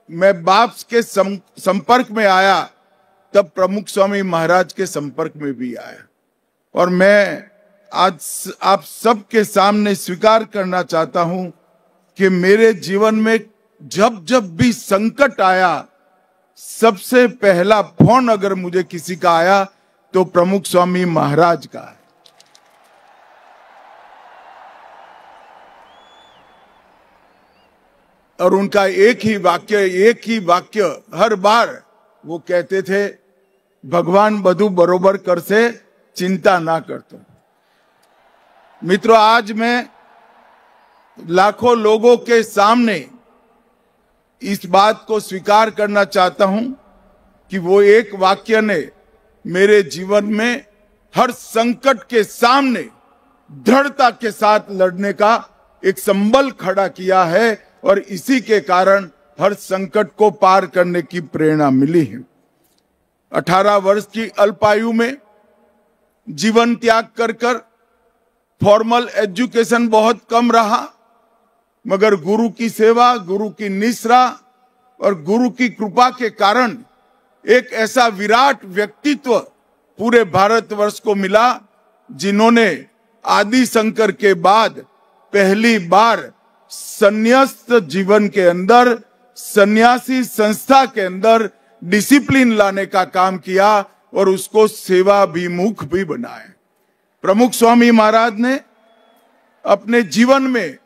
मैं बाप के संपर्क में आया तब प्रमुख स्वामी महाराज के संपर्क में भी आया। और मैं आज आप सबके सामने स्वीकार करना चाहता हूं कि मेरे जीवन में जब जब भी संकट आया, सबसे पहला फोन अगर मुझे किसी का आया तो प्रमुख स्वामी महाराज का है। और उनका एक ही वाक्य हर बार वो कहते थे, भगवान बधु बरोबर कर से चिंता ना करतो। मित्रों, आज मैं लाखों लोगों के सामने इस बात को स्वीकार करना चाहता हूं कि वो एक वाक्य ने मेरे जीवन में हर संकट के सामने दृढ़ता के साथ लड़ने का एक संबल खड़ा किया है और इसी के कारण हर संकट को पार करने की प्रेरणा मिली है। 18 वर्ष की अल्पायु में जीवन त्याग कर फॉर्मल एजुकेशन बहुत कम रहा, मगर गुरु की सेवा, गुरु की निश्रा और गुरु की कृपा के कारण एक ऐसा विराट व्यक्तित्व पूरे भारतवर्ष को मिला, जिन्होंने आदि शंकर के बाद पहली बार संन्यास्त जीवन के अंदर, सन्यासी संस्था के अंदर डिसिप्लिन लाने का काम किया और उसको सेवा विमुख भी बनाया। प्रमुख स्वामी महाराज ने अपने जीवन में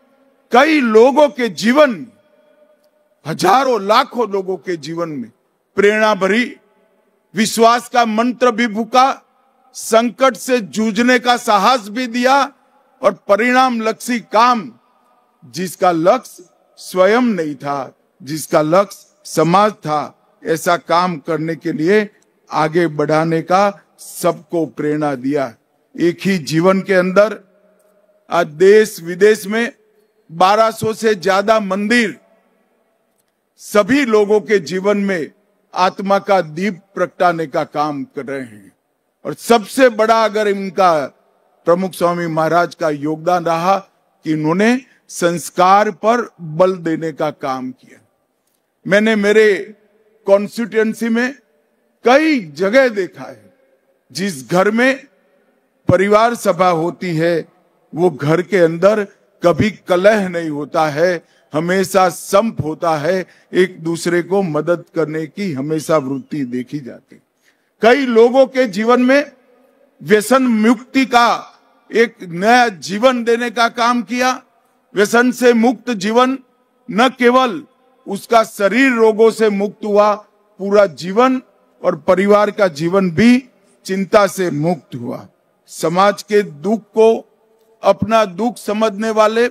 कई लोगों के जीवन, हजारों लाखों लोगों के जीवन में प्रेरणा भरी, विश्वास का मंत्र भी फूका, संकट से जूझने का साहस भी दिया और परिणाम लक्ष्य काम, जिसका लक्ष्य स्वयं नहीं था, जिसका लक्ष्य समाज था, ऐसा काम करने के लिए आगे बढ़ाने का सबको प्रेरणा दिया। एक ही जीवन के अंदर आज देश विदेश में 1200 से ज्यादा मंदिर सभी लोगों के जीवन में आत्मा का दीप प्रगटाने का काम कर रहे हैं। और सबसे बड़ा अगर इनका प्रमुख स्वामी महाराज का योगदान रहा कि इन्होंने संस्कार पर बल देने का काम किया। मैंने मेरे कॉन्स्टिट्यूएंसी में कई जगह देखा है, जिस घर में परिवार सभा होती है वो घर के अंदर कभी कलह नहीं होता है, हमेशा संप होता है, एक दूसरे को मदद करने की हमेशा वृत्ति देखी जाती। कई लोगों के जीवन में व्यसन मुक्ति का एक नया जीवन देने का काम किया। व्यसन से मुक्त जीवन, न केवल उसका शरीर रोगों से मुक्त हुआ, पूरा जीवन और परिवार का जीवन भी चिंता से मुक्त हुआ। समाज के दुख को अपना दुख समझने वाले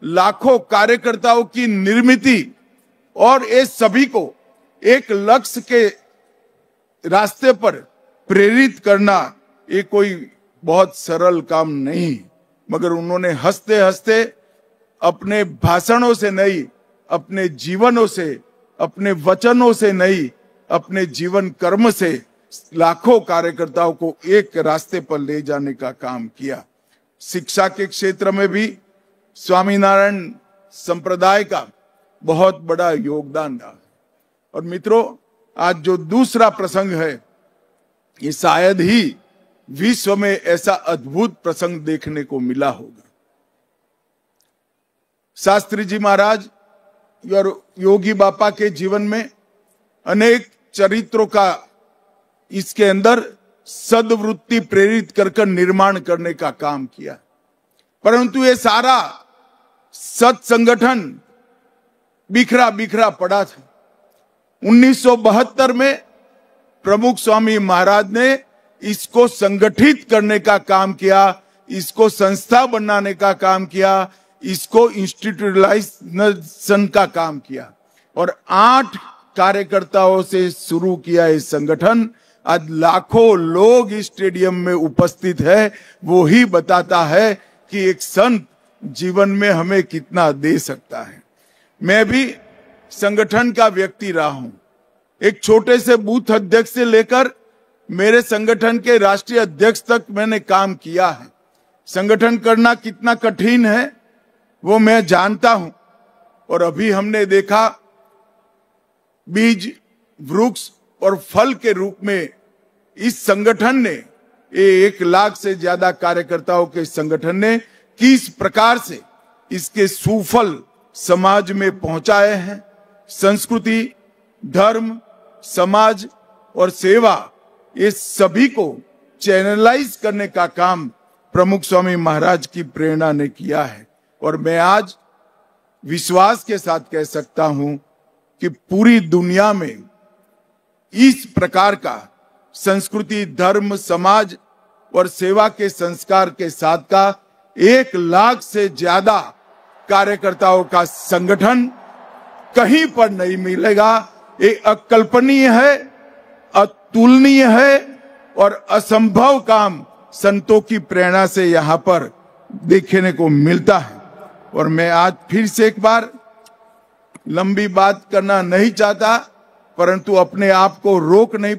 लाखों कार्यकर्ताओं की निर्मित और ये सभी को एक लक्ष्य के रास्ते पर प्रेरित करना ये कोई बहुत सरल काम नहीं, मगर उन्होंने हंसते हंसते अपने भाषणों से नहीं, अपने जीवनों से, अपने वचनों से नहीं, अपने जीवन कर्म से लाखों कार्यकर्ताओं को एक रास्ते पर ले जाने का काम किया। शिक्षा के क्षेत्र में भी स्वामीनारायण संप्रदाय का बहुत बड़ा योगदान रहा। और मित्रों, आज जो दूसरा प्रसंग है, ये शायद ही विश्व में ऐसा अद्भुत प्रसंग देखने को मिला होगा। शास्त्री जी महाराज और योगी बापा के जीवन में अनेक चरित्रों का इसके अंदर सद्वृत्ति प्रेरित कर निर्माण करने का काम किया, परंतु ये सारा सत संगठन बिखरा बिखरा पड़ा था। 1972 में प्रमुख स्वामी महाराज ने इसको संगठित करने का काम किया, इसको संस्था बनाने का काम किया, इसको इंस्टीट्यूशनलाइजेशन का काम किया और 8 कार्यकर्ताओं से शुरू किया ये संगठन। आज लाखों लोग इस स्टेडियम में उपस्थित है, वो ही बताता है कि एक संत जीवन में हमें कितना दे सकता है। मैं भी संगठन का व्यक्ति रहा हूं। एक छोटे से बूथ अध्यक्ष से लेकर मेरे संगठन के राष्ट्रीय अध्यक्ष तक मैंने काम किया है। संगठन करना कितना कठिन है वो मैं जानता हूं। और अभी हमने देखा बीज, वृक्ष और फल के रूप में इस संगठन ने, 1 लाख से ज्यादा कार्यकर्ताओं के संगठन ने किस प्रकार से इसके सुफल समाज में पहुंचाए हैं। संस्कृति, धर्म, समाज और सेवा, ये सभी को चैनलाइज करने का काम प्रमुख स्वामी महाराज की प्रेरणा ने किया है। और मैं आज विश्वास के साथ कह सकता हूं कि पूरी दुनिया में इस प्रकार का संस्कृति, धर्म, समाज और सेवा के संस्कार के साथ का 1 लाख से ज्यादा कार्यकर्ताओं का संगठन कहीं पर नहीं मिलेगा। ये अकल्पनीय है, अतुलनीय है और असंभव काम संतों की प्रेरणा से यहाँ पर देखने को मिलता है। और मैं आज फिर से एक बार लंबी बात करना नहीं चाहता, परंतु अपने आप को रोक नहीं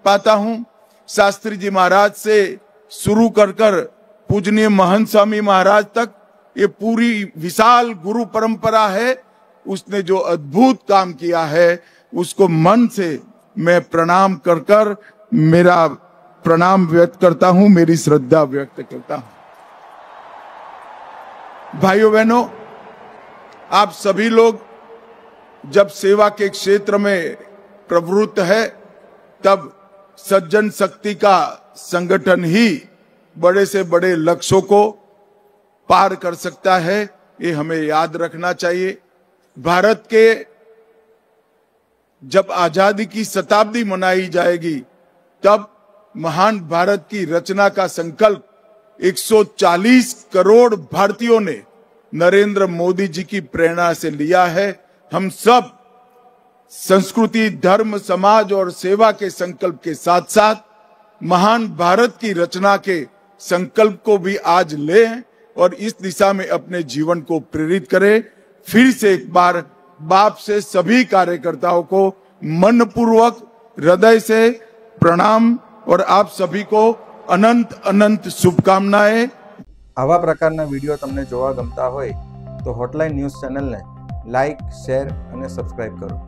पाता हूं। शास्त्री जी महाराज से शुरू कर पूजनीय महंत स्वामी महाराज तक ये पूरी विशाल गुरु परंपरा है। उसने जो अद्भुत काम किया है उसको मन से मैं प्रणाम कर मेरा प्रणाम व्यक्त करता हूं, मेरी श्रद्धा व्यक्त करता हूं। भाइयों बहनों, आप सभी लोग जब सेवा के क्षेत्र में प्रवृत्त है तब सज्जन शक्ति का संगठन ही बड़े से बड़े लक्ष्यों को पार कर सकता है, ये हमें याद रखना चाहिए। भारत के जब आजादी की शताब्दी मनाई जाएगी तब महान भारत की रचना का संकल्प 140 करोड़ भारतीयों ने नरेंद्र मोदी जी की प्रेरणा से लिया है। हम सब संस्कृति, धर्म, समाज और सेवा के संकल्प के साथ साथ महान भारत की रचना के संकल्प को भी आज लें और इस दिशा में अपने जीवन को प्रेरित करें। फिर से एक बार बाप से सभी कार्यकर्ताओं को मनपूर्वक हृदय से प्रणाम और आप सभी को अनंत अनंत शुभकामनाएं। आवा प्रकारना वीडियो तमने जोवा गमता होय तो हॉटलाइन न्यूज़ चैनल ने लाइक, शेर और सब्सक्राइब करो।